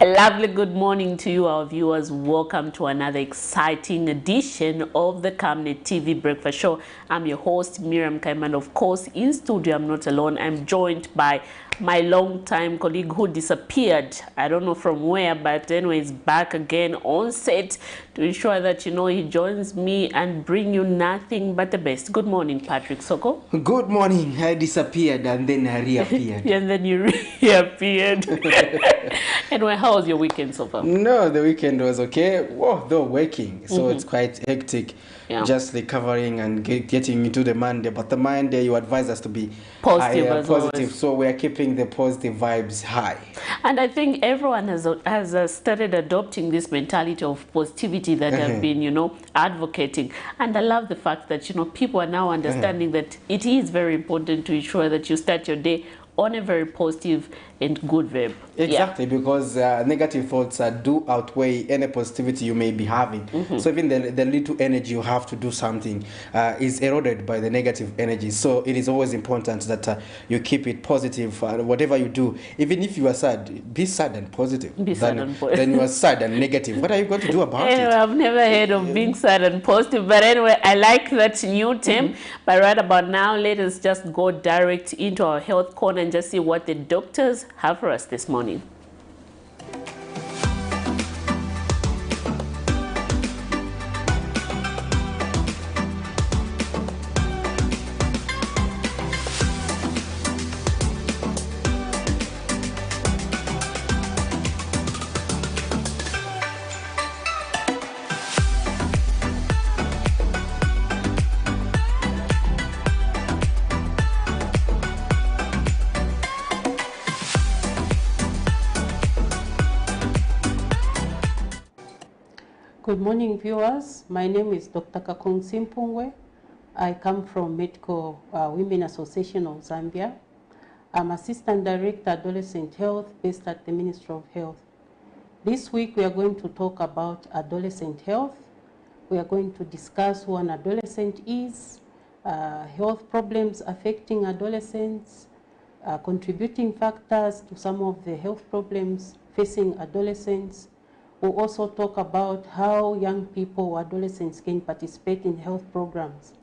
A lovely good morning to you, our viewers. Welcome to another exciting edition of the Camnet TV Breakfast Show. I'm your host, Miriam Kaiman. Of course, in studio, I'm not alone. I'm joined by my longtime colleague who disappeared. I don't know from where, but anyway, he's back again on set to ensure that, he joins me and bring you nothing but the best. Good morning, Patrick Soko. Good morning. I disappeared and then I reappeared. And then you reappeared. Anyway, how was your weekend so far? No, the weekend was okay. Whoa, though working, so it's quite hectic. Yeah. Just recovering and getting into the Monday. But the Monday, you advise us to be Positive as positive. always. So we are keeping the positive vibes high. And I think everyone has started adopting this mentality of positivity that I've been, advocating. And I love the fact that, people are now understanding that it is very important to ensure that you start your day on a very positive and good verb. Exactly, because negative thoughts do outweigh any positivity you may be having. So even the little energy you have to do something is eroded by the negative energy. So it is always important that you keep it positive. Whatever you do, even if you are sad, be sad and positive. Then you are sad and negative. What are you going to do about it? I've never heard of being sad and positive. But anyway, I like that new term. But right about now, let us just go direct into our health corner and just see what the doctors have for us this morning. Good morning, viewers. My name is Dr. Kakung Simpungwe. I come from Medical Women Association of Zambia. I'm Assistant Director Adolescent Health based at the Ministry of Health. This week we are going to talk about adolescent health. We are going to discuss who an adolescent is, health problems affecting adolescents, contributing factors to some of the health problems facing adolescents. We'll also talk about how young people or adolescents can participate in health programs.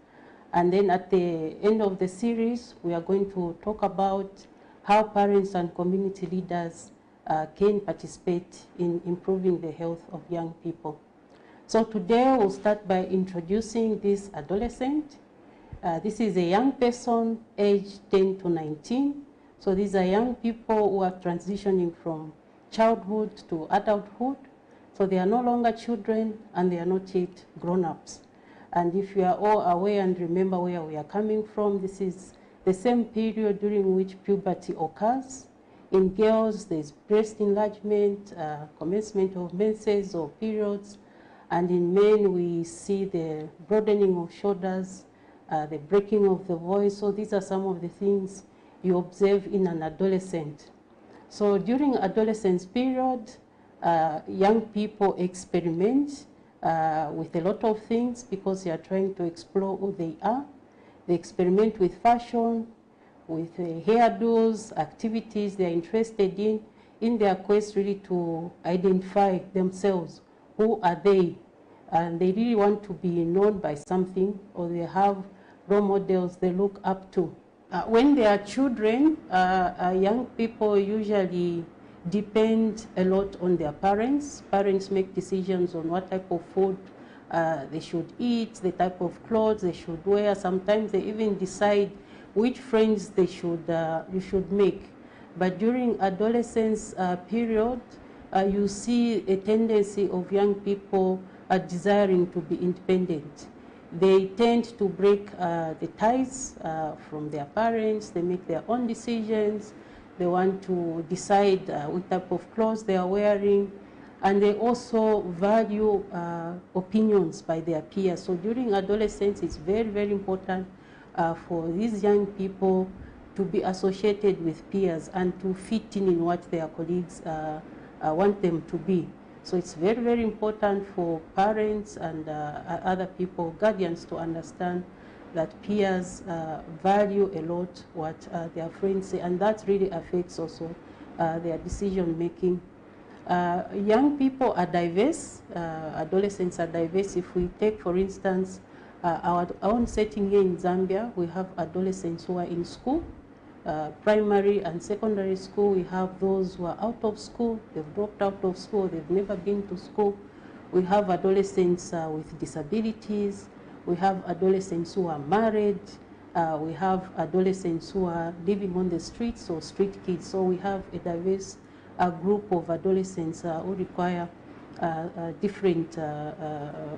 And then at the end of the series, we are going to talk about how parents and community leaders can participate in improving the health of young people. So today we'll start by introducing this adolescent. This is a young person aged 10 to 19. So these are young people who are transitioning from childhood to adulthood. So they are no longer children and they are not yet grown-ups. And if you are all aware and remember where we are coming from, this is the same period during which puberty occurs. In girls, there's breast enlargement, commencement of menses or periods. And in men, we see the broadening of shoulders, the breaking of the voice. So these are some of the things you observe in an adolescent. So during adolescence period, young people experiment with a lot of things because they are trying to explore who they are. They experiment with fashion, with hairdos, activities they are interested in their quest really to identify themselves. Who are they? And they really want to be known by something, or they have role models they look up to. When they are children, young people usually depend a lot on their parents. Parents make decisions on what type of food they should eat, the type of clothes they should wear. Sometimes they even decide which friends they should you should make. But during adolescence period, you see a tendency of young people desiring to be independent. They tend to break the ties from their parents. They make their own decisions. They want to decide what type of clothes they are wearing, and they also value opinions by their peers. So during adolescence, it's very, very important for these young people to be associated with peers and to fit in what their colleagues want them to be. So it's very, very important for parents and other people, guardians, to understand that peers value a lot what their friends say, and that really affects also their decision making. Young people are diverse, adolescents are diverse. If we take, for instance, our own setting here in Zambia, we have adolescents who are in school, primary and secondary school. We have those who are out of school, they've dropped out of school, they've never been to school. We have adolescents with disabilities. We have adolescents who are married. We have adolescents who are living on the streets, or street kids. So we have a diverse group of adolescents who require different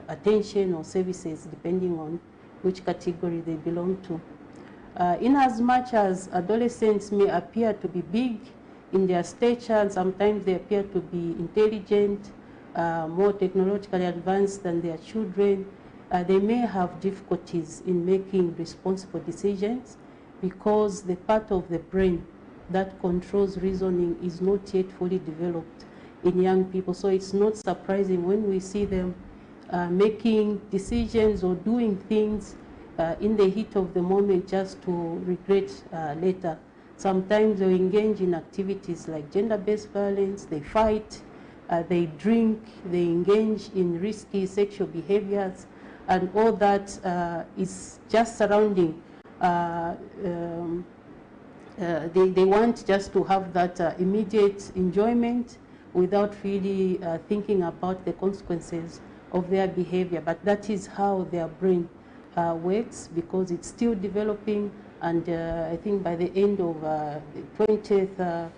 attention or services depending on which category they belong to. In as much as adolescents may appear to be big in their stature, and sometimes they appear to be intelligent, more technologically advanced than their children, they may have difficulties in making responsible decisions because the part of the brain that controls reasoning is not yet fully developed in young people. So it's not surprising when we see them making decisions or doing things in the heat of the moment just to regret later. Sometimes they engage in activities like gender-based violence, they fight, they drink, they engage in risky sexual behaviors, and all that is just surrounding. They want just to have that immediate enjoyment without really thinking about the consequences of their behavior. But that is how their brain works, because it's still developing, and I think by the end of the 20th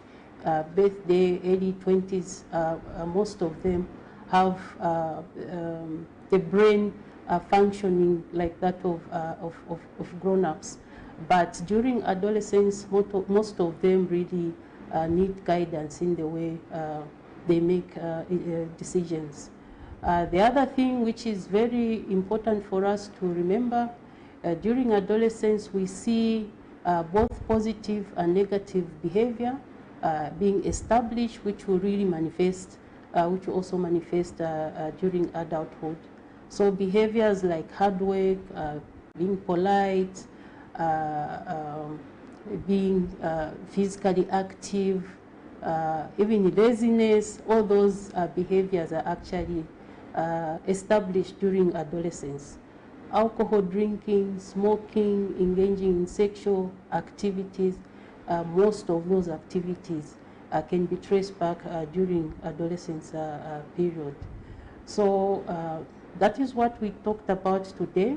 birthday, early 20s, most of them have the brain functioning like that of grown-ups. But during adolescence, most of them really need guidance in the way they make decisions. The other thing which is very important for us to remember, during adolescence we see both positive and negative behavior being established, which will really manifest, which will also manifest during adulthood. So behaviors like hard work, being polite, being physically active, even laziness, all those behaviors are actually established during adolescence. Alcohol drinking, smoking, engaging in sexual activities, most of those activities can be traced back during adolescence period. So that is what we talked about today.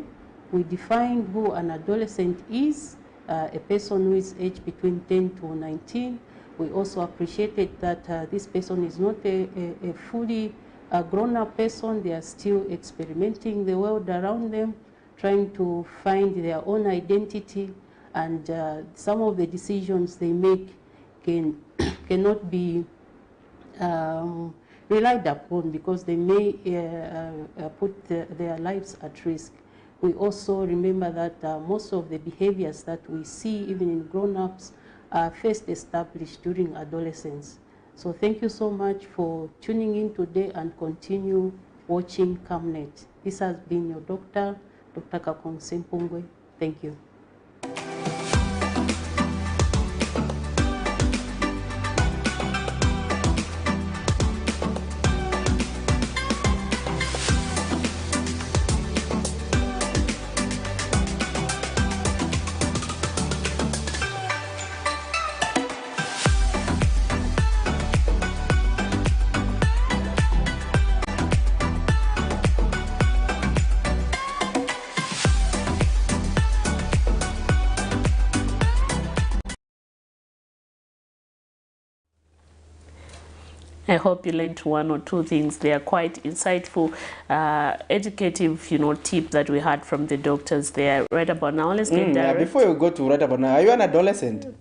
We defined who an adolescent is, a person who is aged between 10 to 19. We also appreciated that this person is not a fully grown-up person. They are still experimenting the world around them, trying to find their own identity, and some of the decisions they make cannot be relied upon because they may put their lives at risk. We also remember that most of the behaviors that we see even in grown-ups are first established during adolescence. So thank you so much for tuning in today, and continue watching Camnet. This has been your doctor, Dr. Kakunsempungwe. Thank you. I hope you learned one or two things. They are quite insightful, educative, tips that we had from the doctors there. Right about now, let's get direct. Before you go to right about now, are you an adolescent?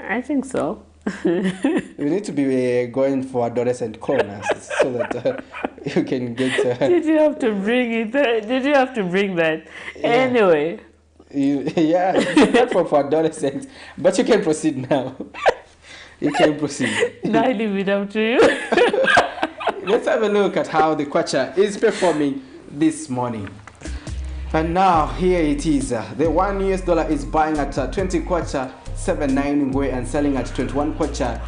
I think so. You need to be going for adolescent corners so that you can get. Did you have to bring it? Did you have to bring that? Yeah. Anyway. For adolescents, but you can proceed now. You can proceed. Now I leave it up to you. Let's have a look at how the kwacha is performing this morning. And now here it is. The $1 is buying at 20 kwacha 79 ngwe and selling at 21 kwacha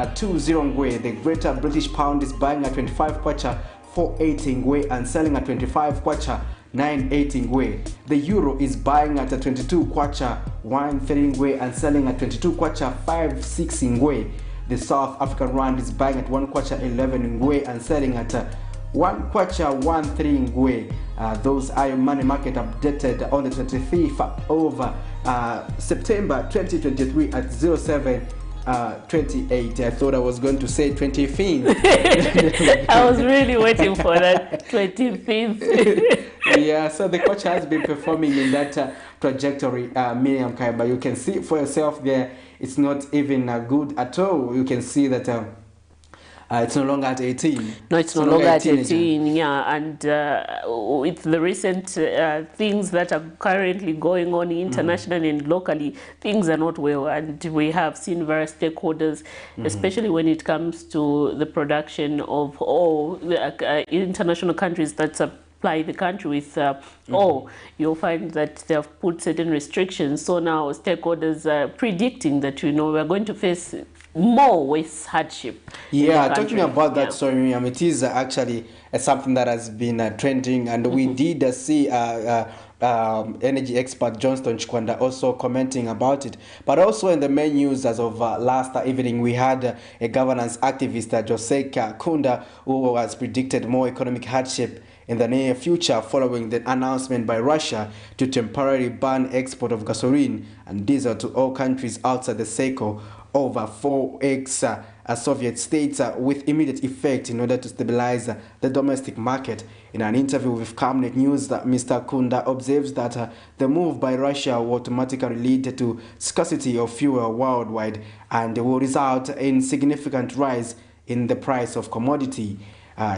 20 ngwe. The Greater British Pound is buying at 25 kwacha 480 ngwe and selling at 25 kwacha 980 ngwe. The euro is buying at 22 kwacha 130 ngwe and selling at 22 kwacha 560 ngwe. The South African rand is buying at 1 kwacha 11 ngwe and selling at 1 kwacha 13 ngwe. Those are your money market updated on the 25th of September 2023 at 07:28. I thought I was going to say 25th. I was really waiting for that 25th. Yeah, so the coach has been performing in that trajectory, Miriam Kaiba. You can see for yourself there, it's not even good at all. You can see that it's no longer at 18. No, it's no longer at 18, yeah. And with the recent things that are currently going on internationally and locally, things are not well. And we have seen various stakeholders, especially when it comes to the production of all the international countries that supply the country with ore. You'll find that they have put certain restrictions. So now stakeholders are predicting that, you know, we're going to face more with hardship. Yeah, talking about that, sorry, Miriam, it is actually something that has been trending, and we did see energy expert Johnston Chikwanda also commenting about it. But also in the main news as of last evening, we had a governance activist, Joseka Kunda, who has predicted more economic hardship in the near future following the announcement by Russia to temporarily ban export of gasoline and diesel to all countries outside the circle over 4 ex-Soviet states with immediate effect in order to stabilize the domestic market. In an interview with Camnet News, Mr. Kunda observes that the move by Russia will automatically lead to scarcity of fuel worldwide and will result in significant rise in the price of commodity.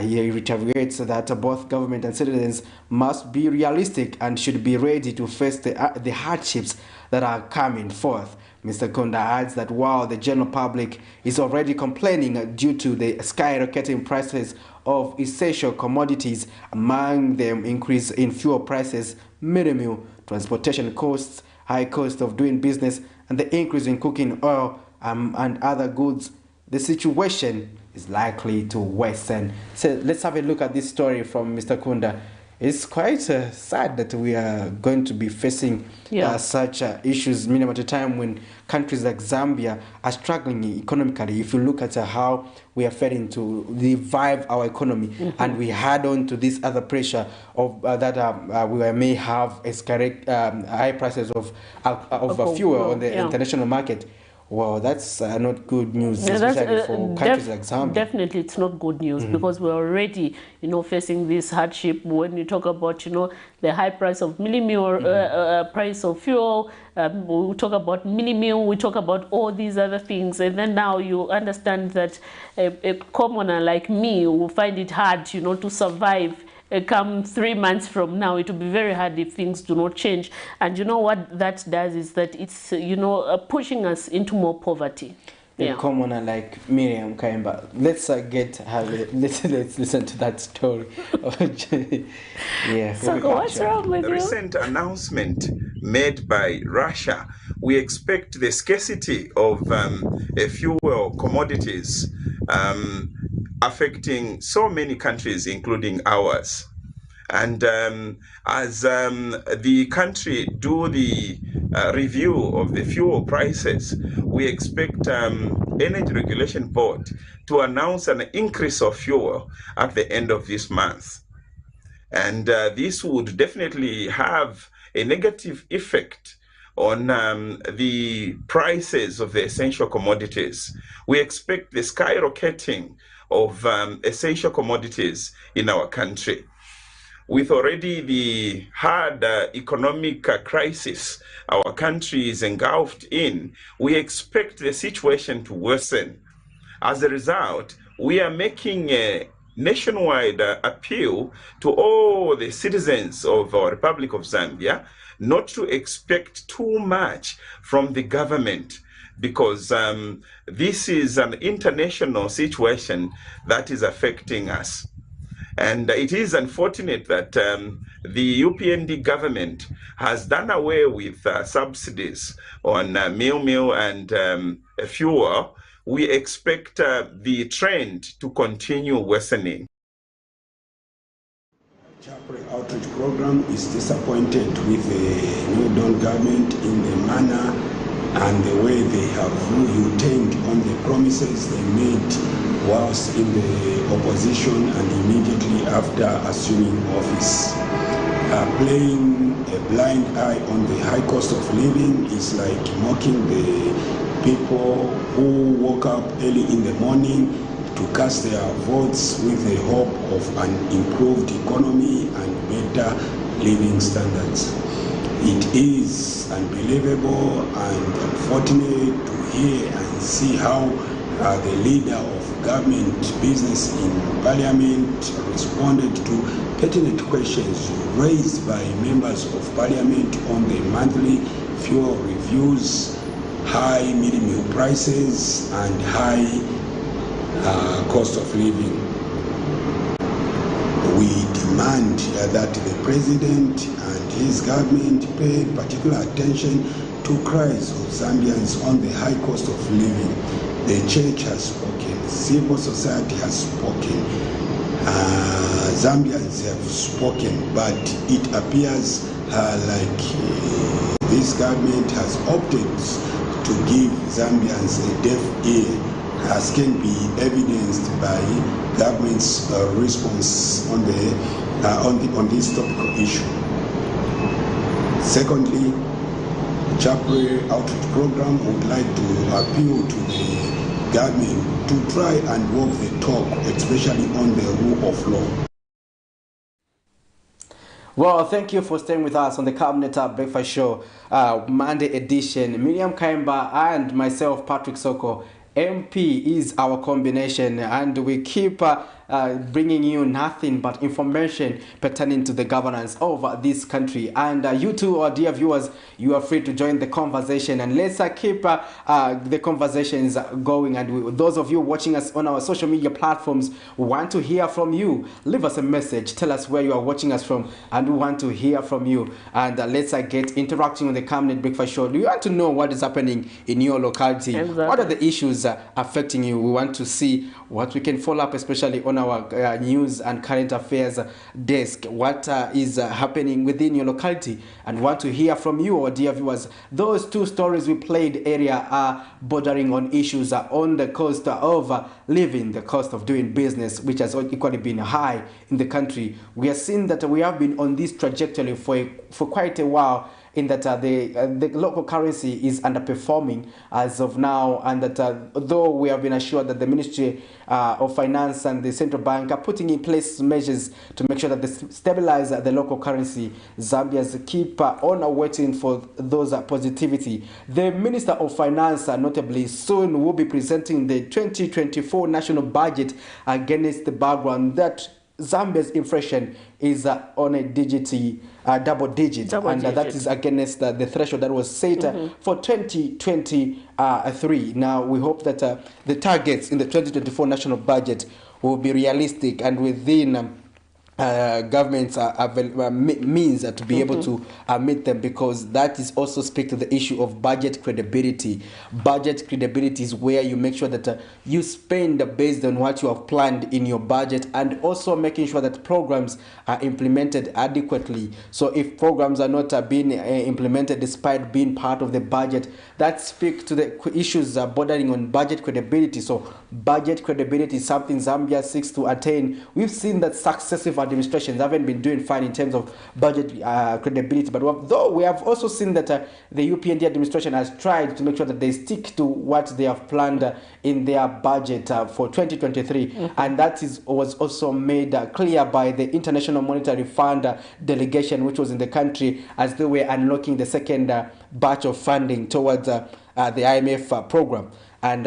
He reiterates that both government and citizens must be realistic and should be ready to face the hardships that are coming forth. Mr. Kunda adds that while the general public is already complaining due to the skyrocketing prices of essential commodities, among them increase in fuel prices, minimum transportation costs, high cost of doing business, and the increase in cooking oil and other goods, the situation is likely to worsen. So let's have a look at this story from Mr. Kunda. It's quite sad that we are going to be facing such issues, minimum at a time when countries like Zambia are struggling economically. If you look at how we are failing to revive our economy, and we add on to this other pressure of that we may have high prices of fuel on the international market. Well, that's not good news, especially for countries like Zambia. Definitely, it's not good news because we're already, you know, facing this hardship. When you talk about, you know, the high price of millimil, price of fuel, we talk about millimil, we talk about all these other things, and then now you understand that a commoner like me will find it hard, you know, to survive. Come 3 months from now, it will be very hard if things do not change. And you know what that does is that it's, you know, pushing us into more poverty. A commoner like Miriam Kaimba. Let's let's listen to that story. So what's wrong with the you? Recent announcement made by Russia, we expect the scarcity of fuel commodities affecting so many countries, including ours. And as the country do the review of the fuel prices, we expect Energy Regulation Board to announce an increase of fuel at the end of this month. And this would definitely have a negative effect on the prices of the essential commodities. We expect the skyrocketing of essential commodities in our country. With already the hard economic crisis our country is engulfed in, we expect the situation to worsen. As a result, we are making a nationwide appeal to all the citizens of our Republic of Zambia not to expect too much from the government, because this is an international situation that is affecting us. And it is unfortunate that the UPND government has done away with subsidies on meal and fuel, we expect the trend to continue worsening. Chapre outreach program is disappointed with the New Dawn government in the manner and the way they have retained on the promises they made whilst in the opposition and immediately after assuming office. Playing a blind eye on the high cost of living is like mocking the people who woke up early in the morning to cast their votes with the hope of an improved economy and better living standards. It is unbelievable and unfortunate to hear and see how the leader of government business in parliament responded to pertinent questions raised by members of parliament on the monthly fuel reviews, high minimum prices and high cost of living. We demand that the president and his government pay particular attention to cries of Zambians on the high cost of living. The church has spoken, civil society has spoken, Zambians have spoken, but it appears like this government has opted to give Zambians a deaf ear, as can be evidenced by government's response on this topical issue. Secondly, Chapre outreach program would like to appeal to the government to try and walk the talk, especially on the rule of law. Well, thank you for staying with us on the Camnet Breakfast Show, Monday edition. Miriam Kaimba and myself, Patrick Soko. MP is our combination, and we keep bringing you nothing but information pertaining to the governance of this country. And you too, our dear viewers, you are free to join the conversation, and let's keep the conversations going. And those of you watching us on our social media platforms, we want to hear from you. Leave us a message, tell us where you are watching us from, and we want to hear from you. And let's get interacting with the Camnet Breakfast Show. Do you want to know what is happening in your locality? Exactly. What are the issues affecting you? We want to see what we can follow up, especially on our news and current affairs desk. What is happening within your locality, and want to hear from you, our dear viewers. Those two stories we played earlier are bordering on issues on the cost of living, the cost of doing business, which has equally been high in the country. We are seeing that we have been on this trajectory for quite a while, in that the local currency is underperforming as of now, and that though we have been assured that the Ministry of Finance and the Central Bank are putting in place measures to make sure that they stabilize the local currency, Zambians keep on waiting for those positivity. The Minister of Finance notably soon will be presenting the 2024 national budget against the background that Zambia's inflation is on a double digit, and that is against the threshold that was set for 2023. Now we hope that the targets in the 2024 national budget will be realistic and within governments means to be able to meet them, because that is also speak to the issue of budget credibility. Budget credibility is where you make sure that you spend based on what you have planned in your budget, and also making sure that programs are implemented adequately. So if programs are not being implemented despite being part of the budget, that speaks to the issues bordering on budget credibility. So budget credibility is something Zambia seeks to attain. We've seen that successive administrations haven't been doing fine in terms of budget credibility, but though we have also seen that the UPND administration has tried to make sure that they stick to what they have planned in their budget for 2023, and that was also made clear by the International Monetary Fund delegation, which was in the country as they were unlocking the second batch of funding towards the IMF program. And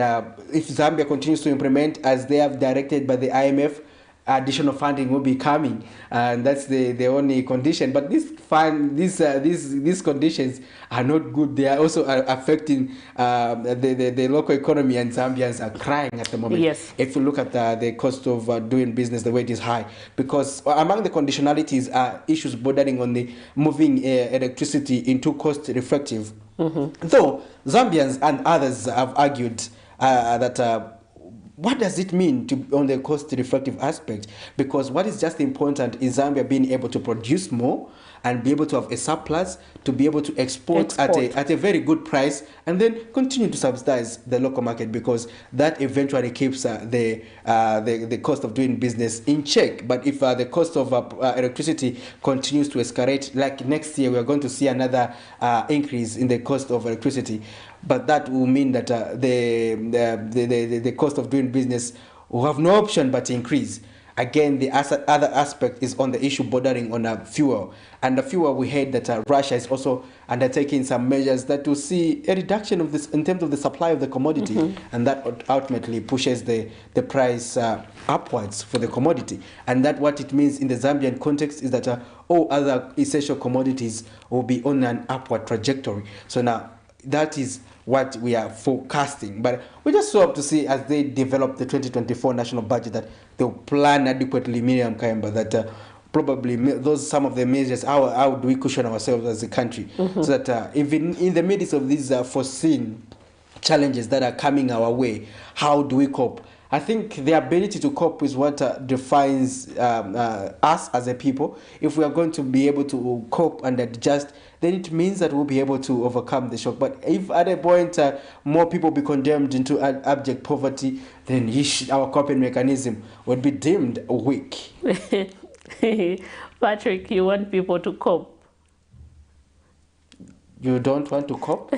if Zambia continues to implement as they have directed by the IMF, additional funding will be coming, and that's the only condition. But these conditions are not good. They are also affecting the local economy, and Zambians are crying at the moment. Yes. If you look at the cost of doing business, the way it is high, because among the conditionalities are issues bordering on the moving electricity into cost reflective. Though Zambians and others have argued what does it mean on the cost reflective aspect? Because what is just important is Zambia being able to produce more and be able to have a surplus, to be able to export. At a very good price, and then continue to subsidize the local market, because that eventually keeps the cost of doing business in check. But if the cost of electricity continues to escalate, like next year we are going to see another increase in the cost of electricity, but that will mean that the cost of doing business will have no option but to increase. Again, the other aspect is on the issue bordering on fuel. And the fuel, we heard that Russia is also undertaking some measures that will see a reduction of this in terms of the supply of the commodity, and that ultimately pushes the price upwards for the commodity. And that what it means in the Zambian context is that all other essential commodities will be on an upward trajectory. So now that is what we are forecasting, but we just hope to see as they develop the 2024 national budget that they'll plan adequately, Miriam Kayamba, that probably some of the measures, how do we cushion ourselves as a country, so that even in the midst of these foreseen challenges that are coming our way, how do we cope? I think the ability to cope is what defines us as a people. If we are going to be able to cope and adjust, then it means that we'll be able to overcome the shock. But if at a point more people be condemned into abject poverty, then our coping mechanism would be deemed weak. Patrick, you want people to cope? You don't want to cope?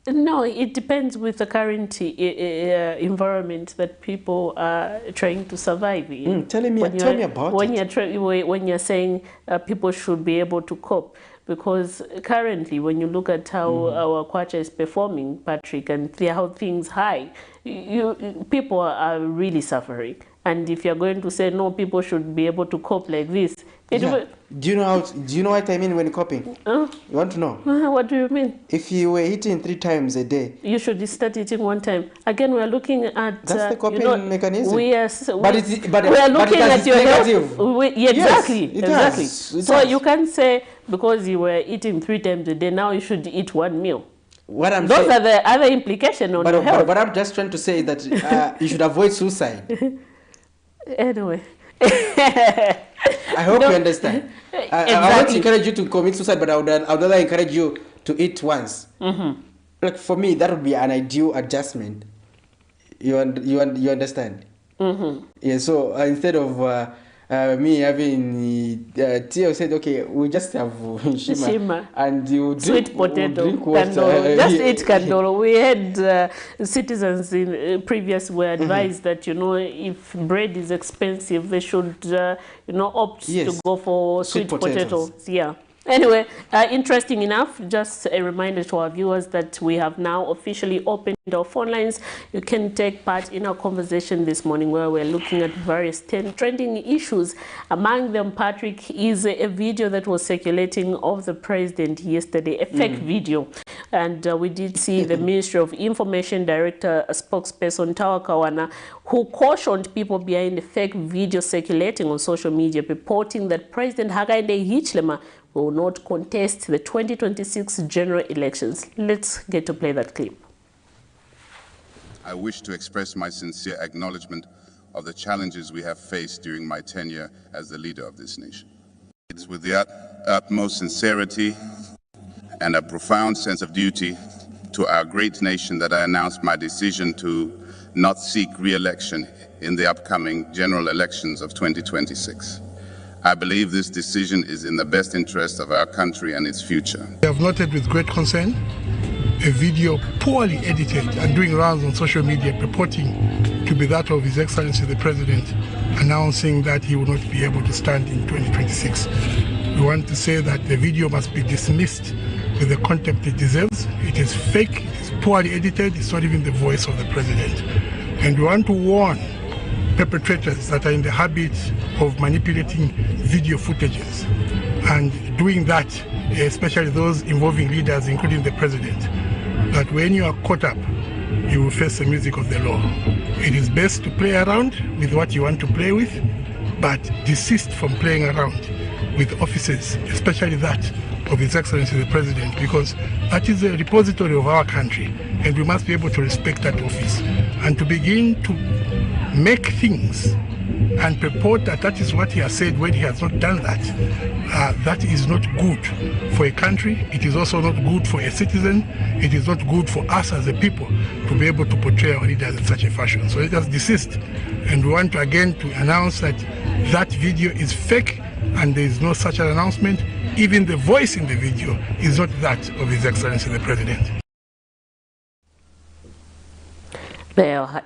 No, it depends with the current environment that people are trying to survive in. Tell me about it. When you're saying people should be able to cope, because currently when you look at how our kwacha is performing, Patrick, and how things high, people are really suffering. And if you're going to say no, people should be able to cope like this, do you know what I mean when coping? You want to know? What do you mean? If you were eating 3 times a day, you should start eating 1 time. Again, we are looking at that's the coping mechanism. We are looking at your negative. Health. Exactly. It so you can't say because you were eating 3 times a day, now you should eat 1 meal. What I'm Those are the other implications on your health. But I'm just trying to say that you should avoid suicide. Anyway. I hope you understand. Exactly. I want to encourage you to commit suicide, but I would rather encourage you to eat once. Like for me, that would be an ideal adjustment. You understand? Yeah. So instead of me having tea, I said, okay, we just have shima and you drink sweet potato, drink water. Kandolo. Just eat kandolo. We had citizens in previous were advised that if bread is expensive, they should opt to go for sweet potatoes. Yeah. Anyway, interesting enough, just a reminder to our viewers that we have now officially opened our phone lines. You can take part in our conversation this morning where we're looking at various trending issues. Among them, Patrick, is a video that was circulating of the president yesterday, a fake video. And we did see the Ministry of Information Director, spokesperson Tawa Kawana, who cautioned people behind the fake video circulating on social media, reporting that President Hakainde Hichilema will not contest the 2026 general elections. Let's get to play that clip. I wish to express my sincere acknowledgement of the challenges we have faced during my tenure as the leader of this nation. It's with the utmost sincerity and a profound sense of duty to our great nation that I announce my decision to not seek re-election in the upcoming general elections of 2026. I believe this decision is in the best interest of our country and its future. I have noted with great concern a video poorly edited and doing rounds on social media purporting to be that of His Excellency the President announcing that he will not be able to stand in 2026. We want to say that the video must be dismissed with the contempt it deserves. It is fake, it is poorly edited, it's not even the voice of the President. And we want to warn perpetrators that are in the habit of manipulating video footages and doing that, especially those involving leaders, including the President, that when you are caught up, you will face the music of the law. It is best to play around with what you want to play with, but desist from playing around with offices, especially that of His Excellency the President, because that is a repository of our country, and we must be able to respect that office. And to begin to make things and purport that that is what he has said when he has not done that, that is not good for a country. It is also not good for a citizen. It is not good for us as a people to be able to portray our leaders in such a fashion. So let us desist, and we want to again to announce that that video is fake and there is no such an announcement. Even the voice in the video is not that of His Excellency the President.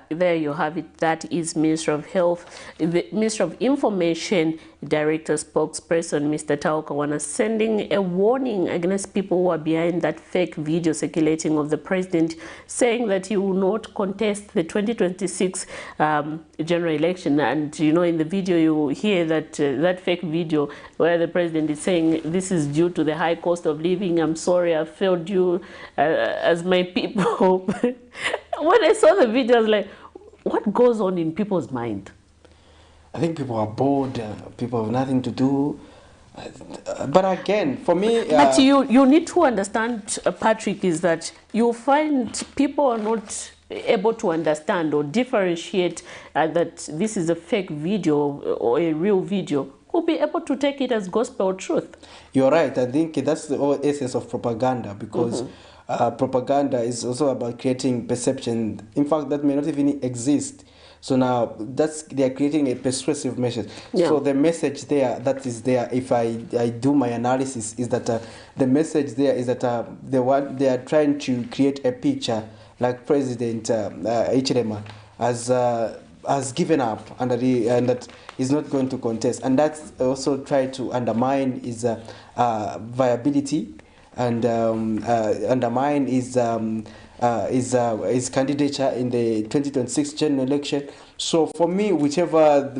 There you have it. That is Minister of Health, the Minister of Information Director spokesperson, Mr. Tao Kawana, sending a warning against people who are behind that fake video circulating of the president, saying that he will not contest the 2026 general election. And you know, in the video you hear that that fake video where the president is saying this is due to the high cost of living. I'm sorry, I failed you as my people. When I saw the video, I was like, what goes on in people's mind? I think people are bored, people have nothing to do. But again, for me... but you need to understand, Patrick, is that you find people are not able to understand or differentiate that this is a fake video or a real video, who be able to take it as gospel truth. You're right. I think that's the whole essence of propaganda, because propaganda is also about creating perception, in fact, that may not even exist. So now they are creating a persuasive message. Yeah. So the message there that is there, if I do my analysis, is that the message there is that they are trying to create a picture like President Hichilema has given up and that is not going to contest, and that's also try to undermine his viability and undermine his candidature in the 2026 general election. So for me, whoever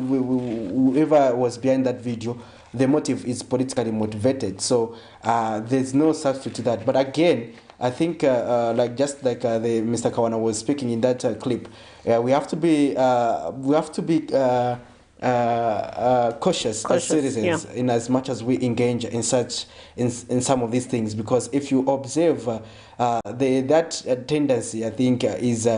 was behind that video, the motive is politically motivated. So there's no substitute to that. But again, I think like the Mr. Kawana was speaking in that clip, we have to be cautious as citizens, yeah, in as much as we engage in some of these things, because if you observe that tendency, I think is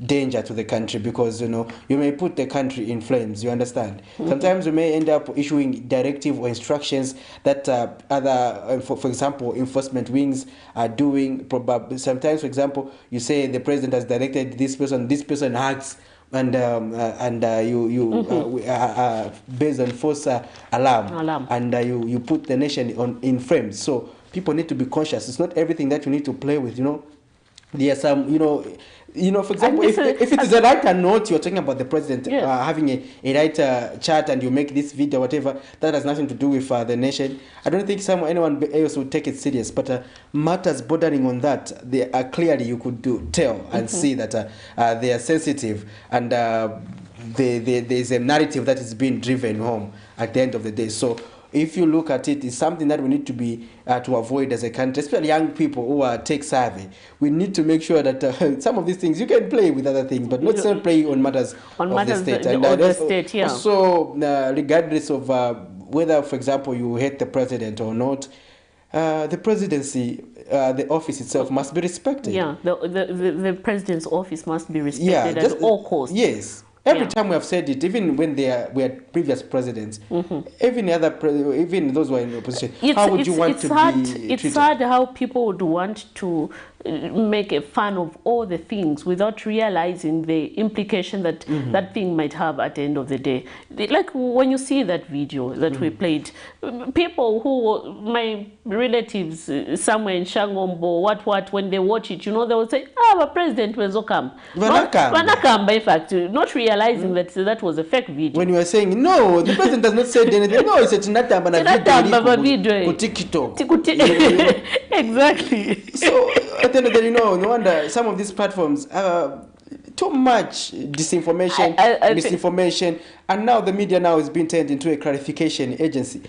danger to the country, because you may put the country in flames, you understand. Sometimes we may end up issuing directive or instructions that other for example enforcement wings are doing. Probably sometimes, for example, you say the president has directed this person acts, and based on false alarm, and you put the nation in frames. So people need to be conscious. It's not everything that you need to play with. There are some, for example, if it is a writer note, you're talking about the president having a writer chat, and you make this video, whatever, that has nothing to do with the nation. I don't think anyone else would take it serious. But matters bordering on that, they are clearly, you could tell and see that they are sensitive, and there's a narrative that is being driven home at the end of the day. So if you look at it, it's something that we need to be to avoid as a country, especially young people who are tech savvy. We need to make sure that some of these things you can play with other things, but not still play on matters of the state. And also, regardless of whether, for example, you hate the president or not, the presidency, the office itself must be respected. Yeah, the president's office must be respected at all costs. Yes. Every time we have said it, even when we had previous presidents, even those who are in opposition, how would you want to be treated? It's sad how people would want to make a fun of all the things without realizing the implication that that thing might have at the end of the day. Like when you see that video that we played, people who, my relatives somewhere in Shangombo, when they watch it, they will say, the president was Okam. By fact, not realizing that that was a fake video. When you are saying, no, the president does not say anything, no, it's a Tinatamba video. Exactly. So, at the end of the day, no wonder some of these platforms, too much disinformation, misinformation, and now the media now is being turned into a clarification agency.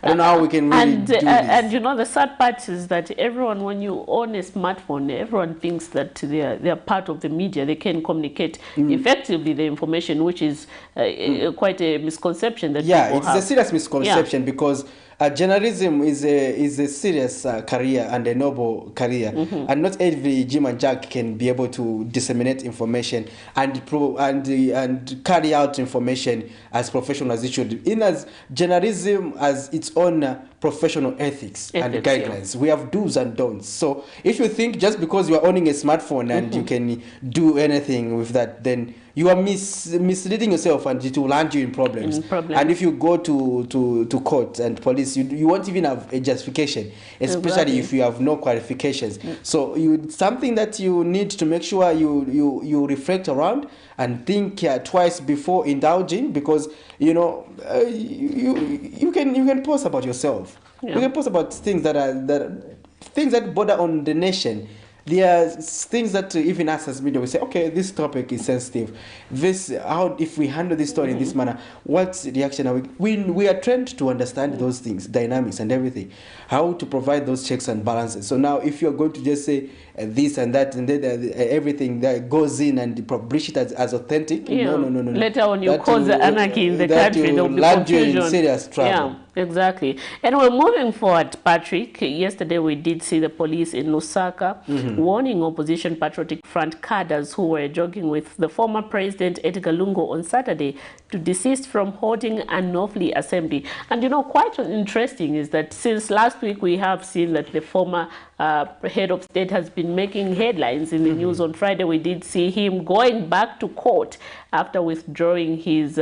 I don't know how we can really do this. And you know, the sad part is that everyone, when you own a smartphone, everyone thinks that they are part of the media. They can communicate effectively the information, which is quite a misconception that people have. It's a serious misconception because journalism is a serious career and a noble career, and not every Jim and Jack can be able to disseminate information and carry out information as professional as it should. In as journalism as its own professional ethics and guidelines, we have do's and don'ts. So if you think just because you are owning a smartphone and you can do anything with that, then you are misleading yourself, and it will land you in problems. And if you go to court and police, you won't even have a justification, especially if you have no qualifications. So it's something that you need to make sure you reflect around and think twice before indulging, because you know you can post about yourself. You can post about things that border on the nation. There are things that even us as media, we say, okay, this topic is sensitive. If we handle this story in this manner, what's the reaction? We are trained to understand those things, dynamics and everything, how to provide those checks and balances. So now if you're going to just say this and that and then everything that goes in and publish it as authentic, no. Later on you cause the anarchy in the country, there will be confusion. You in serious trouble. Yeah, exactly. And we're moving forward, Patrick. Yesterday we did see the police in Lusaka warning opposition Patriotic Front cadres who were jogging with the former President Edgar Lungu on Saturday to desist from holding an unlawful assembly. And you know, quite interesting is that since last week we have seen that the former head of state has been making headlines in the news. On Friday we did see him going back to court after withdrawing his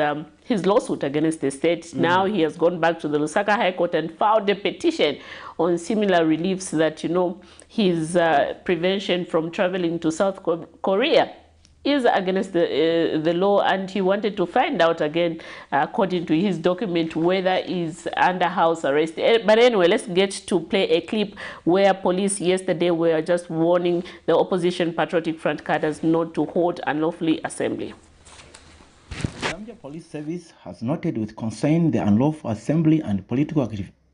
lawsuit against the state. Now he has gone back to the Lusaka High Court and filed a petition on similar reliefs that, you know, his prevention from traveling to South Korea is against the law, and he wanted to find out again, according to his document, whether he's under house arrest. But anyway, let's get to play a clip where police yesterday were just warning the opposition Patriotic Front cadres not to hold unlawfully assembly. Zambia Police Service has noted with concern the unlawful assembly and political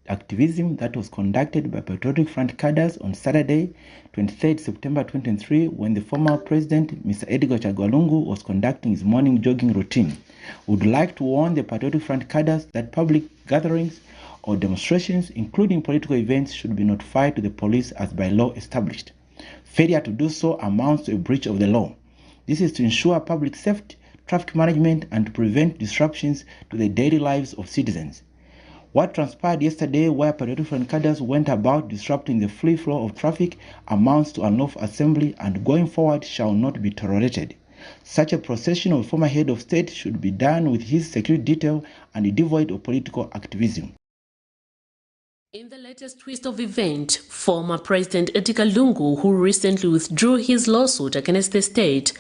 activism that was conducted by Patriotic Front cadres on Saturday, 23rd September 2023, when the former president, Mr. Edgar Chagwa Lungu, was conducting his morning jogging routine. We would like to warn the Patriotic Front cadres that public gatherings or demonstrations, including political events, should be notified to the police as by law established. Failure to do so amounts to a breach of the law. This is to ensure public safety, traffic management, and to prevent disruptions to the daily lives of citizens. What transpired yesterday, where Patriotic Front cadres went about disrupting the free flow of traffic, amounts to unlawful assembly and going forward shall not be tolerated. Such a procession of former head of state should be done with his security detail and devoid of political activism. In the latest twist of event, former President Edgar Lungu, who recently withdrew his lawsuit against the state,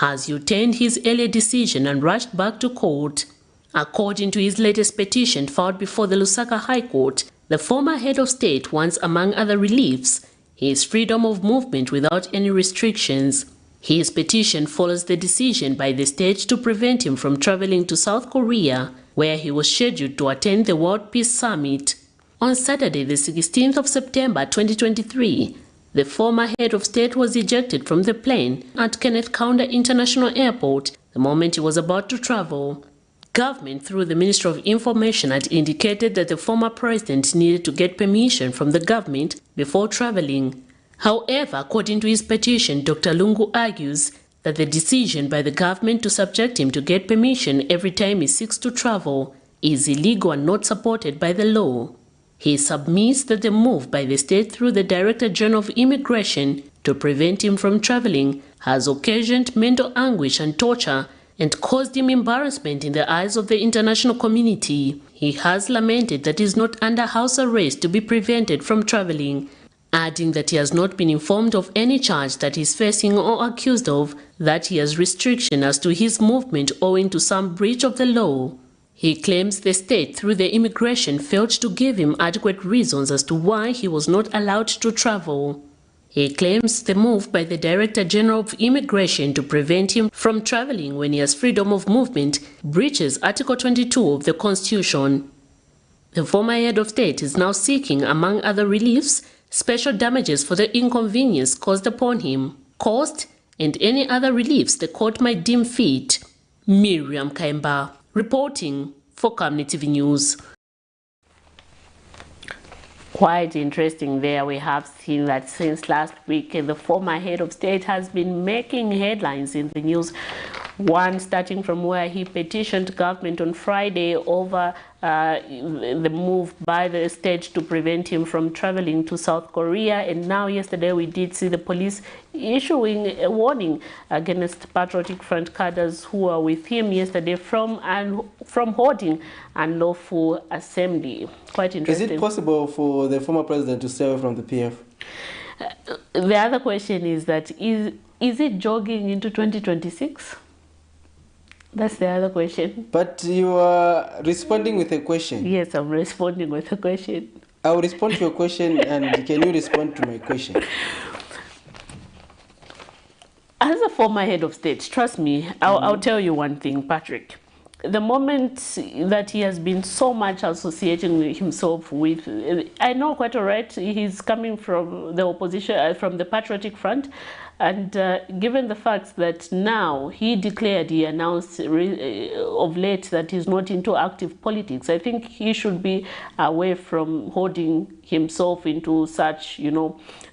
has retained his earlier decision and rushed back to court. According to his latest petition filed before the Lusaka High Court, the former head of state wants, among other reliefs, his freedom of movement without any restrictions. His petition follows the decision by the state to prevent him from traveling to South Korea, where he was scheduled to attend the World Peace Summit. On Saturday, the 16th of September 2023, the former head of state was ejected from the plane at Camnet International Airport the moment he was about to travel. Government, through the Ministry of Information, had indicated that the former president needed to get permission from the government before traveling. However, according to his petition, Dr. Lungu argues that the decision by the government to subject him to get permission every time he seeks to travel is illegal and not supported by the law. He submits that the move by the state through the Director General of Immigration to prevent him from traveling has occasioned mental anguish and torture and caused him embarrassment in the eyes of the international community. He has lamented that he is not under house arrest to be prevented from traveling, adding that he has not been informed of any charge that he is facing or accused of, that he has restriction as to his movement owing to some breach of the law. He claims the state through the immigration failed to give him adequate reasons as to why he was not allowed to travel. He claims the move by the Director General of Immigration to prevent him from traveling when he has freedom of movement breaches Article 22 of the Constitution. The former head of state is now seeking, among other reliefs, special damages for the inconvenience caused upon him, cost, and any other reliefs the court might deem fit. Miriam Kaimba, reporting for Camnet TV News. Quite interesting there. We have seen that since last week, the former head of state has been making headlines in the news. One starting from where he petitioned government on Friday over the move by the state to prevent him from traveling to South Korea. And now yesterday we did see the police issuing a warning against Patriotic Front cadres who are with him yesterday from holding unlawful assembly. Quite interesting. Is it possible for the former president to stay away from the PF? The other question is that is it jogging into 2026? That's the other question. But you are responding with a question. Yes, I'm responding with a question. I will respond to your question, and can you respond to my question? As a former head of state, trust me, I'll tell you one thing, Patrick. The moment that he has been so much associating himself with, I know quite all right, he's coming from the opposition, from the Patriotic Front, and given the fact that now he announced of late that he's not into active politics, I think he should be away from holding himself into such,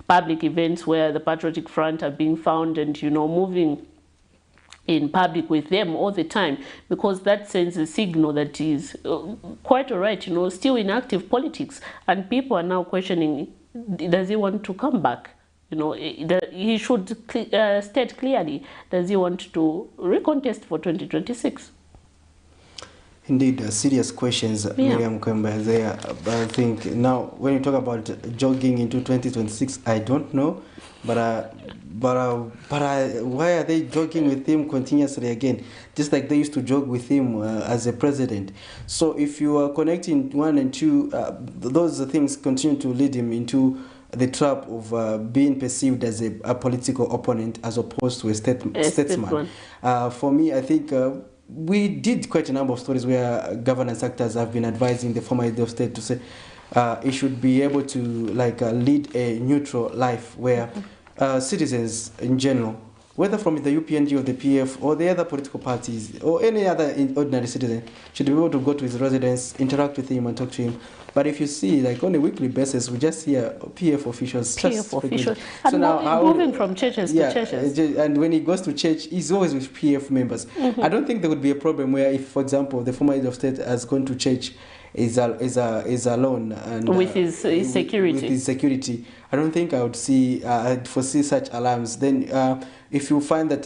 public events where the Patriotic Front are being found and, moving in public with them all the time, because that sends a signal that he's quite all right, still in active politics. And people are now questioning, does he want to come back? He should state clearly, does he want to recontest for 2026? Indeed, serious questions, Miriam Kwemba, there. I think now, when you talk about jogging into 2026, I don't know, but why are they jogging with him continuously again? Just like they used to jog with him as a president. So if you are connecting 1 and 2, those things continue to lead him into the trap of being perceived as a political opponent as opposed to a statesman. For me, I think we did quite a number of stories where governance actors have been advising the former head of state to say he should be able to lead a neutral life where citizens in general, whether from the UPNG or the PF or the other political parties or any other ordinary citizen, should be able to go to his residence, interact with him and talk to him. But if you see, on a weekly basis, we just hear PF officials. So now moving from churches to churches. And when he goes to church, he's always with PF members. I don't think there would be a problem where if, for example, the former head of state has gone to church, is alone and with his security. With his security, I don't think I would I'd foresee such alarms. Then, if you find that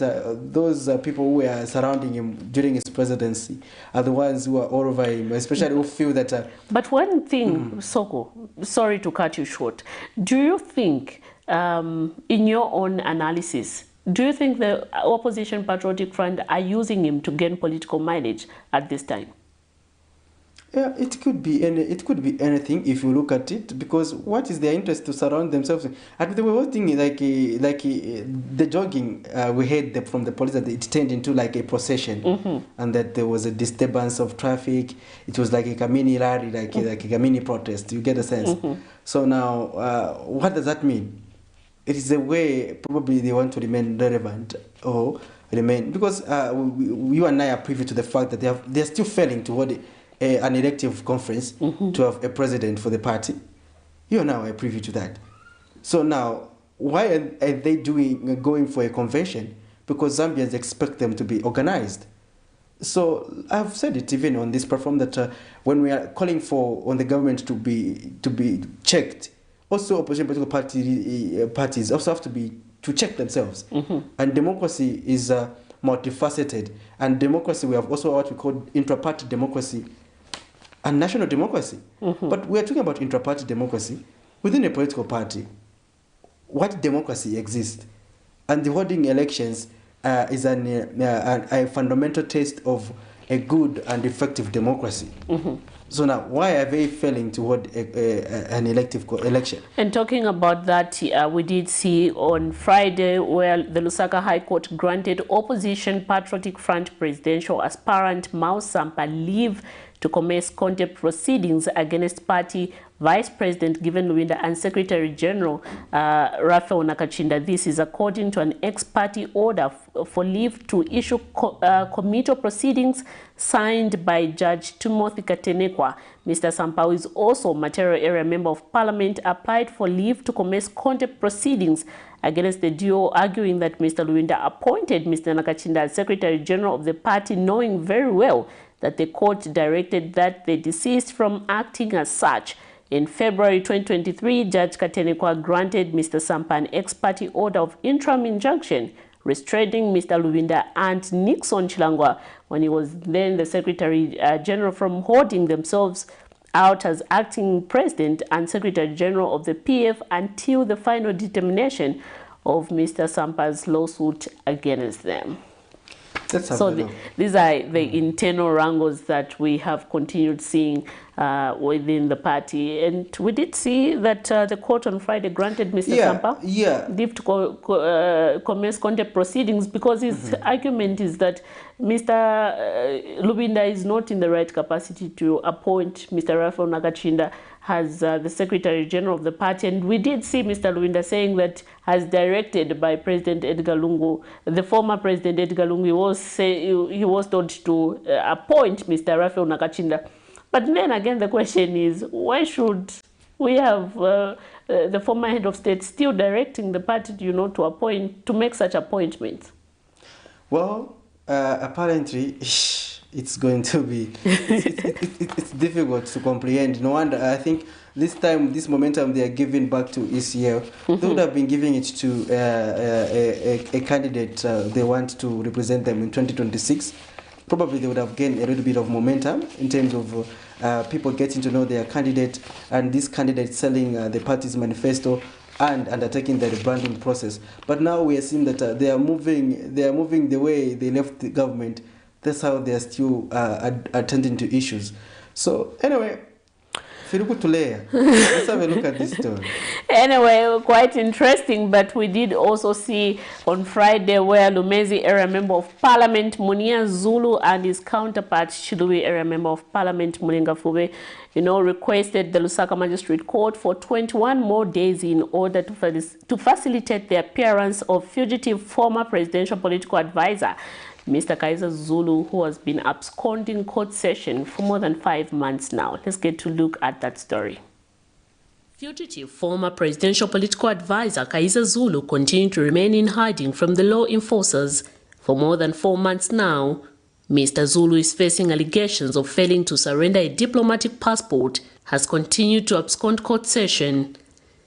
those people who are surrounding him during his presidency are the ones who are all over him, especially who feel that. But one thing, Soko, sorry to cut you short. Do you think, in your own analysis, do you think the opposition Patriotic Front are using him to gain political mileage at this time? Yeah, it could be anything if you look at it, because what is their interest to surround themselves? And they were hosting the jogging. We heard from the police that it turned into a procession, and that there was a disturbance of traffic. It was like a mini rally, like a mini protest. You get a sense. So now, what does that mean? It is a way probably they want to remain relevant or remain, because you and I are privy to the fact that they're still failing to hold an elective conference to have a president for the party. You and I are privy to that. So now, why are they going for a convention? Because Zambians expect them to be organized. So I've said it even on this platform that when we are calling on the government to be checked, also opposition political parties also have to check themselves. And democracy is multifaceted. And democracy, we have also what we call intra-party democracy and national democracy. But we are talking about intra-party democracy within a political party. What democracy exists? And the holding elections is a fundamental test of a good and effective democracy. So now, why are they failing to hold an election? And talking about that, we did see on Friday where the Lusaka High Court granted opposition Patriotic Front presidential aspirant Mao Sampa leave to commence contempt proceedings against party Vice President Given Luwinda and Secretary General Raphael Nakachinda. This is according to an ex-party order for leave to issue committal proceedings signed by Judge Timothy Katenekwa. Mr. Sampao is also Material Area Member of Parliament, applied for leave to commence contempt proceedings against the duo, arguing that Mr. Luwinda appointed Mr. Nakachinda as Secretary General of the party, knowing very well that the court directed that they desist from acting as such. In February 2023, Judge Katenekwa granted Mr. Sampa an ex-party order of interim injunction restraining Mr. Luwinda and Nixon Chilangwa, when he was then the Secretary General, from holding themselves out as acting President and Secretary General of the PF until the final determination of Mr. Sampa's lawsuit against them. So these are the internal wrangles that we have continued seeing within the party. And we did see that the court on Friday granted Mr. Sampa leave to commence contempt proceedings, because his argument is that Mr. Luwinda is not in the right capacity to appoint Mr. Raphael Nakachinda as the Secretary General of the party. And we did see Mr. Luwinda saying that, as directed by President Edgar Lungu, the former President Edgar Lungu, he was told to appoint Mr. Raphael Nakachinda. But then again, the question is, why should we have the former head of state still directing the party, to make such appointments? Well, apparently, it's going to be it's difficult to comprehend. No wonder. I think this time, this momentum they are giving back to ECL, they would have been giving it to a candidate they want to represent them in 2026. Probably they would have gained a little bit of momentum in terms of people getting to know their candidate, and this candidate selling the party's manifesto and undertaking the rebranding process. But now we are seeing that they are moving the way they left the government. That's how they are still attending to issues. So anyway, let's have a look at this story. Anyway, quite interesting, but we did also see on Friday where Lumezi Area Member of Parliament Munia Zulu and his counterpart Chilui Area Member of Parliament Mulinga Fube, requested the Lusaka Magistrate Court for 21 more days in order to facilitate the appearance of fugitive former presidential political advisor Mr. Kaiser Zulu, who has been absconding court session for more than 5 months now. Let's get to look at that story. Fugitive former presidential political advisor Kaiser Zulu continued to remain in hiding from the law enforcers for more than 4 months now. Mr. Zulu is facing allegations of failing to surrender a diplomatic passport, has continued to abscond court session.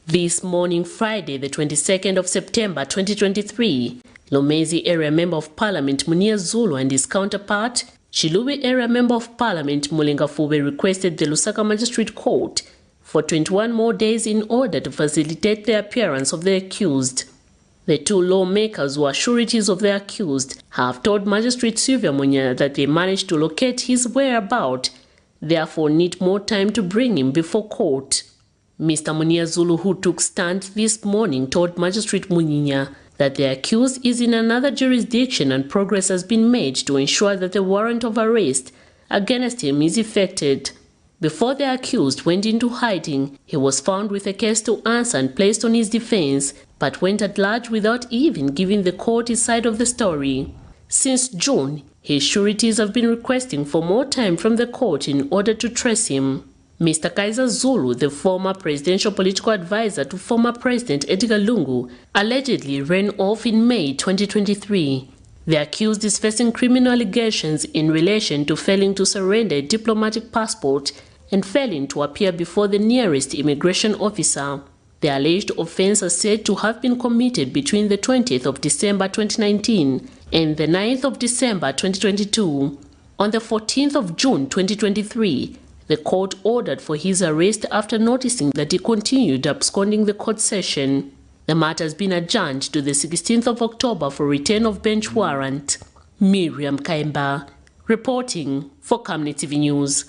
This morning, Friday, the 22nd of September 2023, Lomezi Area Member of Parliament Munia Zulu and his counterpart, Chilui Area Member of Parliament Mulinga Fube, requested the Lusaka Magistrate Court for 21 more days in order to facilitate the appearance of the accused. The two lawmakers, who are sureties of the accused, have told Magistrate Sylvia Munya that they managed to locate his whereabouts, therefore need more time to bring him before court. Mr. Munia Zulu, who took stand this morning, told Magistrate Munyinya that the accused is in another jurisdiction and progress has been made to ensure that the warrant of arrest against him is effected. Before the accused went into hiding, he was found with a case to answer and placed on his defense, but went at large without even giving the court his side of the story. Since June, his sureties have been requesting for more time from the court in order to trace him. Mr. Kaiser Zulu, the former presidential political advisor to former President Edgar Lungu, allegedly ran off in May 2023. The accused is facing criminal allegations in relation to failing to surrender a diplomatic passport and failing to appear before the nearest immigration officer. The alleged offense is said to have been committed between the 20th of December 2019 and the 9th of December 2022. On the 14th of June 2023, the court ordered for his arrest after noticing that he continued absconding the court session. The matter has been adjourned to the 16th of October for return of bench warrant. Miriam Kaimba, reporting for Camnet TV News.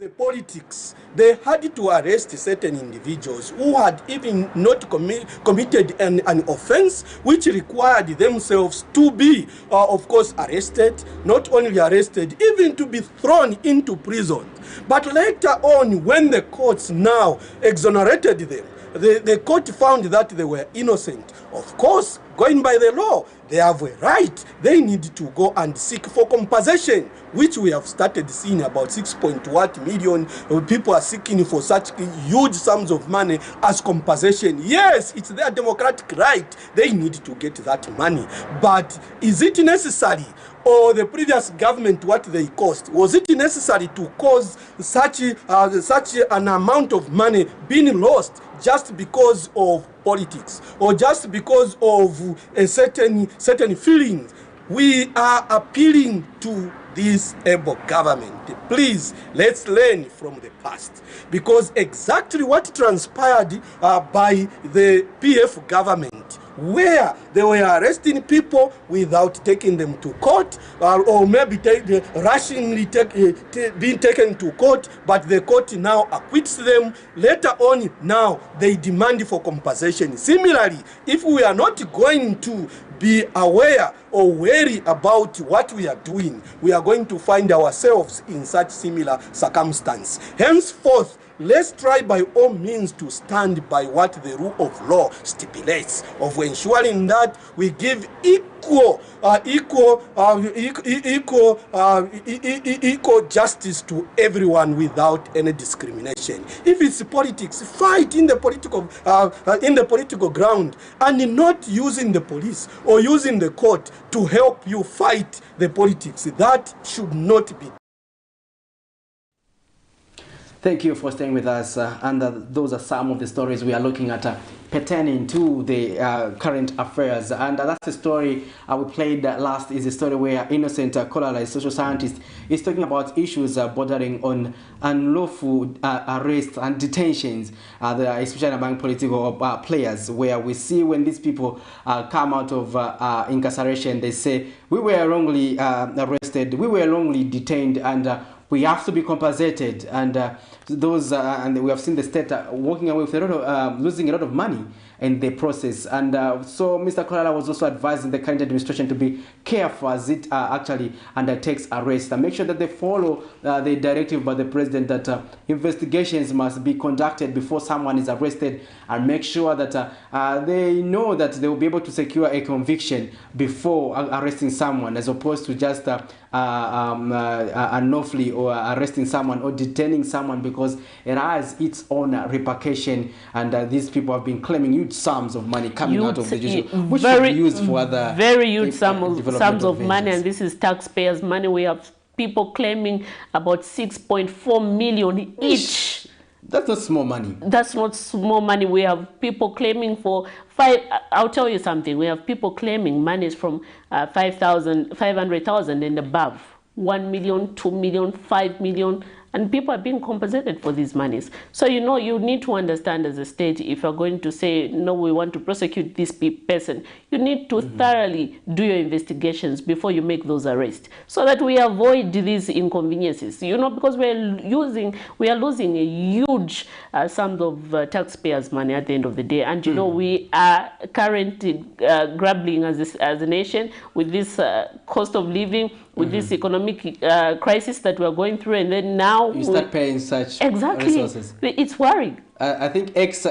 The politics, they had to arrest certain individuals who had even not committed an offense, which required themselves to be, of course, arrested, not only arrested, even to be thrown into prison. But later on, when the courts now exonerated them, the court found that they were innocent. Of course, going by the law, they have a right. They need to go and seek for compensation, which we have started seeing about 6.1 million people are seeking for such huge sums of money as compensation. Yes, it's their democratic right. They need to get that money. But is it necessary? Or the previous government, what they cost? Was it necessary to cause such an amount of money being lost just because of politics or just because of a certain feelings? We are appealing to this able government. Please, let's learn from the past, because exactly what transpired by the PF government, where they were arresting people without taking them to court, or maybe rushingly being taken to court, but the court now acquits them. Later on, now they demand for compensation. Similarly, if we are not going to be aware or wary about what we are doing, we are going to find ourselves in such similar circumstance. Henceforth, let's try by all means to stand by what the rule of law stipulates, of ensuring that we give equal justice to everyone without any discrimination. If it's politics, fight in the political ground, and not using the police or using the court to help you fight the politics. That should not be. Thank you for staying with us, and those are some of the stories we are looking at pertaining to the current affairs. And that's the story we played last, is a story where Innocent Kolala, a social scientist, is talking about issues bordering on unlawful arrests and detentions, especially among political players, where we see when these people come out of incarceration, they say, we were wrongly arrested, we were wrongly detained, and we have to be compensated, and and we have seen the state walking away with losing a lot of money in the process. And so Mr. Kolala was also advising the current administration to be careful as it actually undertakes arrests, and make sure that they follow the directive by the president that investigations must be conducted before someone is arrested, and make sure that they know that they will be able to secure a conviction before arresting someone, as opposed to just unlawfully or arresting someone or detaining someone, because it has its own repercussion. And these people have been claiming huge sums of money coming out of the judiciary, which should be used for other very huge sums of money, and this is taxpayers' money. We have people claiming about 6.4 million each. That's not small money. That's not small money. We have people claiming for I'll tell you something. We have people claiming monies from 500,000 and above, 1 million, 2 million, 5 million, and people are being compensated for these monies. So, you know, you need to understand as a state, if you're going to say, no, we want to prosecute this person, you need to thoroughly do your investigations before you make those arrests, so that we avoid these inconveniences, you know, because we are losing a huge sums of taxpayers' money at the end of the day. And, you know, we are currently grappling as a nation with this cost of living, with this economic crisis that we're going through, and then now you start paying such resources. It's worrying. I think ex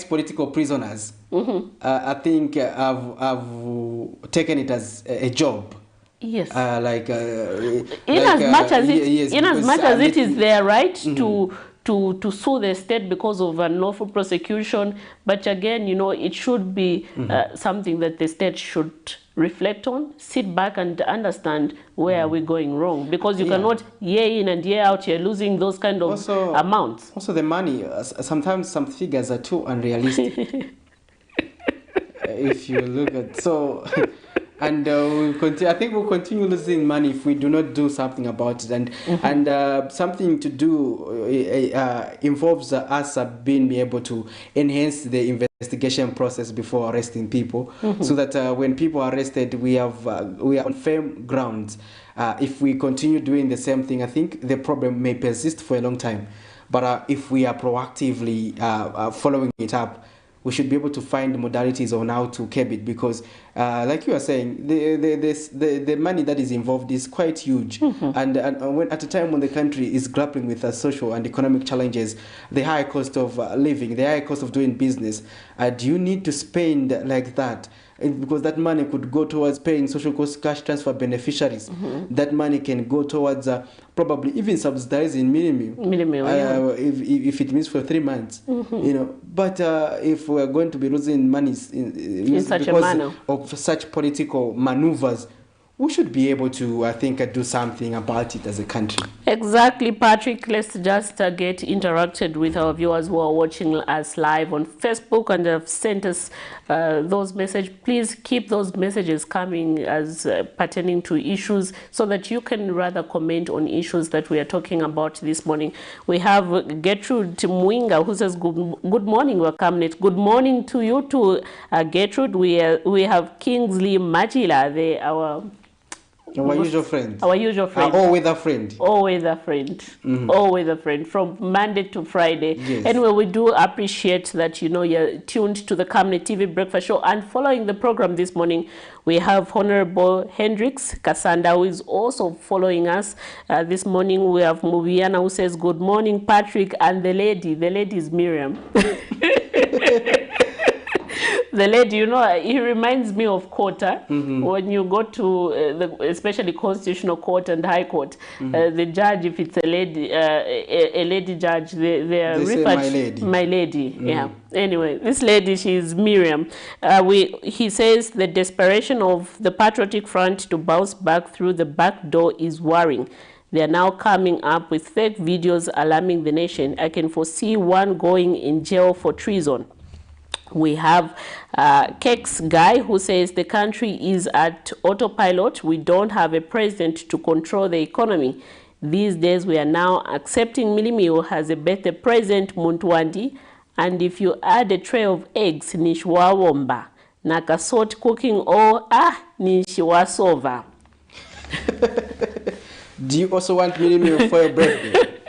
political prisoners, I think have taken it as a job. Yes. In as much as it is their right to sue the state because of unlawful prosecution, but again, you know, it should be something that the state should reflect on, sit back and understand where are we going wrong, because you cannot year in and year out, you're losing those kind of amounts. Also the money, sometimes some figures are too unrealistic. If you look at and we'll continue. I think we'll continue losing money if we do not do something about it. And something to do involves us being able to enhance the investigation process before arresting people, so that when people are arrested, we are on firm grounds. If we continue doing the same thing, I think the problem may persist for a long time. But if we are proactively following it up, we should be able to find modalities on how to curb it, because like you are saying, the money that is involved is quite huge. And when, at a time when the country is grappling with social and economic challenges, the high cost of living, the high cost of doing business, do you need to spend like that? Because that money could go towards paying social cost cash transfer beneficiaries. That money can go towards probably even subsidizing minimum, if it means for 3 months. You know, but if we are going to be losing money in such a manner of such political maneuvers, we should be able to, I think, do something about it as a country. Exactly, Patrick. Let's just get interacted with our viewers who are watching us live on Facebook and have sent us those messages. Please keep those messages coming as pertaining to issues, so that you can rather comment on issues that we are talking about this morning. We have Gertrude Mwinga who says, good morning, Camnet. Good morning to you too, Gertrude. We have Kingsley Majila, our usual friend. Our usual friend. All-weather friend. All-weather friend. All-weather friend from Monday to Friday. Yes. Anyway, we do appreciate that, you know, you're tuned to the Camnet TV Breakfast Show. And following the program this morning, we have Honorable Hendrix Kasanda, who is also following us this morning. We have Mubiana, who says, good morning, Patrick. And the lady is Miriam. The lady, you know, he reminds me of Kota. When you go to especially Constitutional Court and High Court, the judge, if it's a lady judge, they are referred say my lady. Yeah. Anyway, this lady, she's Miriam. He says the desperation of the Patriotic Front to bounce back through the back door is worrying. They are now coming up with fake videos alarming the nation. I can foresee one going in jail for treason. We have Kex Guy who says the country is at autopilot. We don't have a president to control the economy. These days we are now accepting Milimio as a better president, Muntwandi. And if you add a tray of eggs, Nishwawomba, Nakasot cooking or Nishiwasova. Do you also want Milimio for your birthday?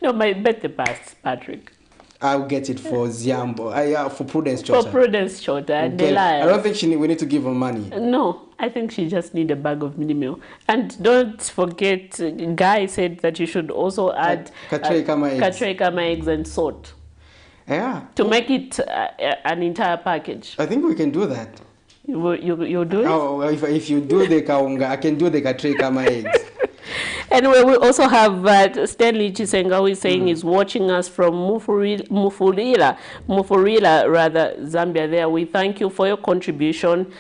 No, my birthday passed, Patrick. I'll get it for Ziambo. For Prudence Chota. For Prudence Chota. Okay. I don't think we need to give her money. No, I think she just need a bag of mini meal. And don't forget, Guy said that you should also add Kachrekama eggs and salt. Yeah. To make it an entire package. I think we can do that. You do it? Oh, if you do the kaunga, I can do the Kachrekama eggs. Anyway, we also have Stanley Chisenga, who is saying he's watching us from Mufulira, Zambia there. We thank you for your contribution.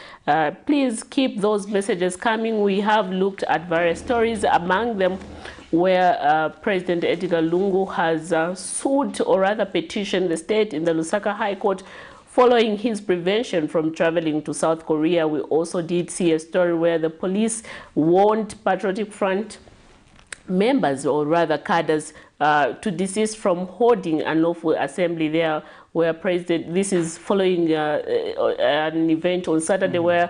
Please keep those messages coming. We have looked at various stories, among them where President Edgar Lungu has sued, or rather petitioned, the state in the Lusaka High Court following his prevention from traveling to South Korea. We also did see a story where the police warned Patriotic Front members, or rather cadres, to desist from holding unlawful assembly there, where this is following an event on Saturday where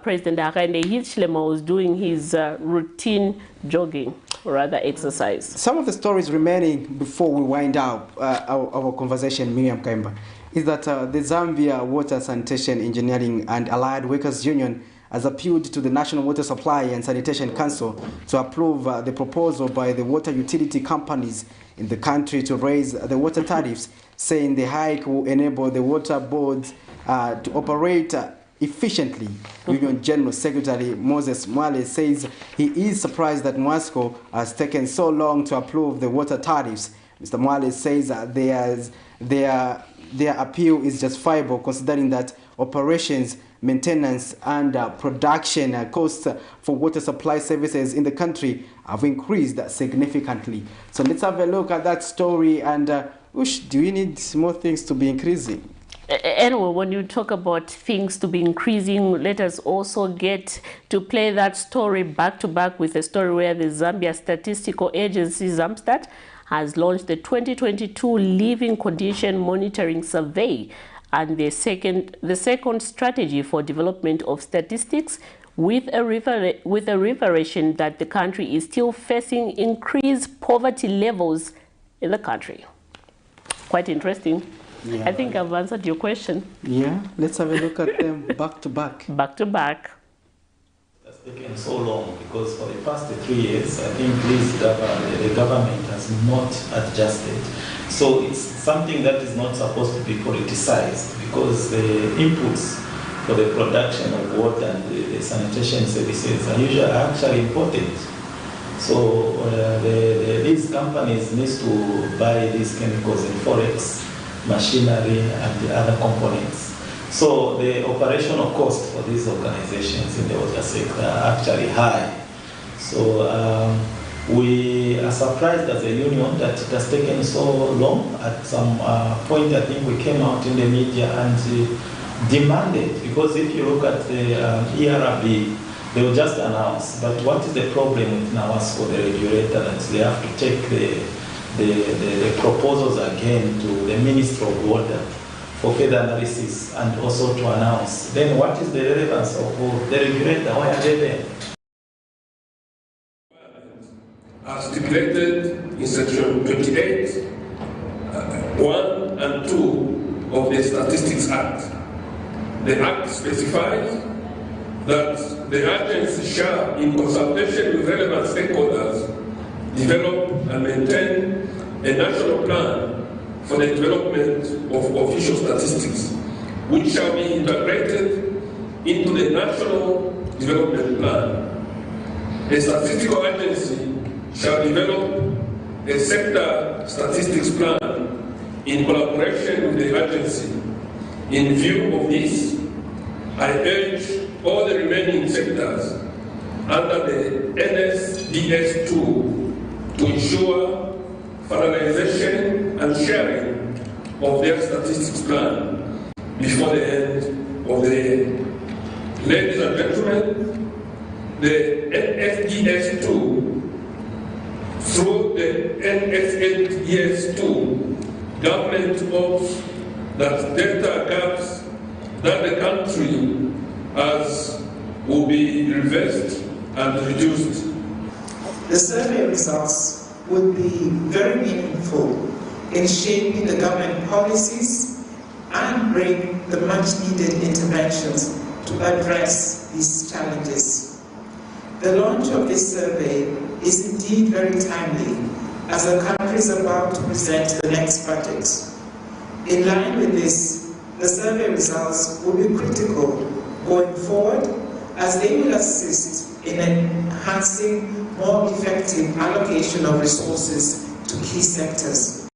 President Hakainde Hichilema was doing his routine jogging, or rather exercise. Some of the stories remaining before we wind up our conversation, Miriam Kaimba, is that the Zambia Water Sanitation Engineering and Allied Workers Union has appealed to the National Water Supply and Sanitation Council to approve the proposal by the water utility companies in the country to raise the water tariffs, saying the hike will enable the water boards to operate efficiently. Union General Secretary Moses Mwale says he is surprised that Mwasco has taken so long to approve the water tariffs. Mr. Mwale says their appeal is justifiable, considering that operations, maintenance and production costs for water supply services in the country have increased significantly. So let's have a look at that story. And do we need more things to be increasing? Anyway, when you talk about things to be increasing, let us also get to play that story back to back with a story where the Zambia Statistical Agency, ZAMSTAT, has launched the 2022 Living Condition Monitoring Survey, and the second strategy for development of statistics with a revelation that the country is still facing increased poverty levels in the country. Quite interesting. Yeah. I think I've answered your question. Yeah, let's have a look at them back to back. Back to back. It's taken so long because for the past 3 years, I think the government has not adjusted. So it's something that is not supposed to be politicized because the inputs for the production of water and the sanitation services are usually actually important. So these companies need to buy these chemicals in forex, machinery, and the other components. So the operational cost for these organizations in the water sector are actually high. So we are surprised as a union that it has taken so long. At some point, I think we came out in the media and demanded, because if you look at the ERB, they will just announce. But what is the problem with NAWASCO, the regulator, that they have to take the proposals again to the Ministry of Water for further analysis and also to announce? Then what is the relevance of the regulator? Why are they there? As stipulated in section 28, 1 and 2 of the Statistics Act. The Act specifies that the agency shall, in consultation with relevant stakeholders, develop and maintain a national plan for the development of official statistics, which shall be integrated into the National Development Plan. A statistical agency shall develop a sector statistics plan in collaboration with the agency. In view of this, I urge all the remaining sectors under the NSDS2 to ensure finalization and sharing of their statistics plan before the end of the year. Ladies and gentlemen, the NSDS2 through the NSDS2, government hopes that data gaps that the country has will be reversed and reduced. The survey results would be very meaningful in shaping the government policies and bring the much-needed interventions to address these challenges. The launch of this survey is indeed very timely, as the country is about to present the next budget. In line with this, the survey results will be critical going forward, as they will assist in enhancing more effective allocation of resources to key sectors.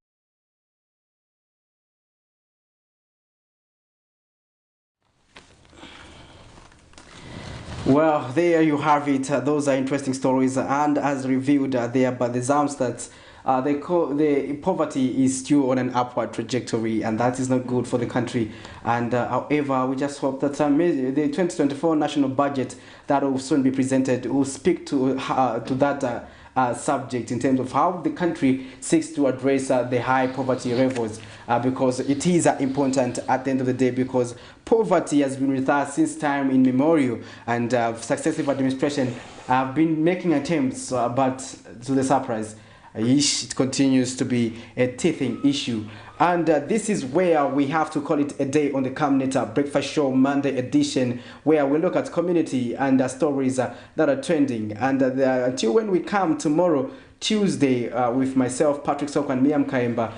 Well, there you have it. Those are interesting stories, and as reviewed there by the ZAMS, that the poverty is still on an upward trajectory, and that is not good for the country. And however, we just hope that the 2024 national budget that will soon be presented will speak to that subject in terms of how the country seeks to address the high poverty levels, because it is important at the end of the day, because poverty has been with us since time immemorial, and successive administration have been making attempts, but to the surprise, it continues to be a teething issue. And this is where we have to call it a day on the Camnet Breakfast Show Monday edition, where we look at community and stories that are trending. And until when we come tomorrow, Tuesday, with myself, Patrick Soko, and Miriam Kaimba,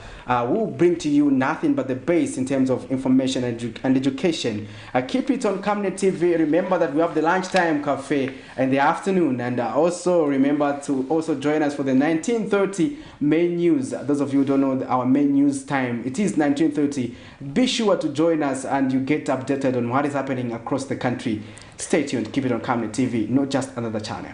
we'll bring to you nothing but the base in terms of information and education. Keep it on Camnet TV. Remember that we have the lunchtime cafe in the afternoon, and also remember to also join us for the 19:30 main news. Those of you who don't know our main news time, it is 19:30. Be sure to join us and you get updated on what is happening across the country. Stay tuned. Keep it on Camnet TV, not just another channel.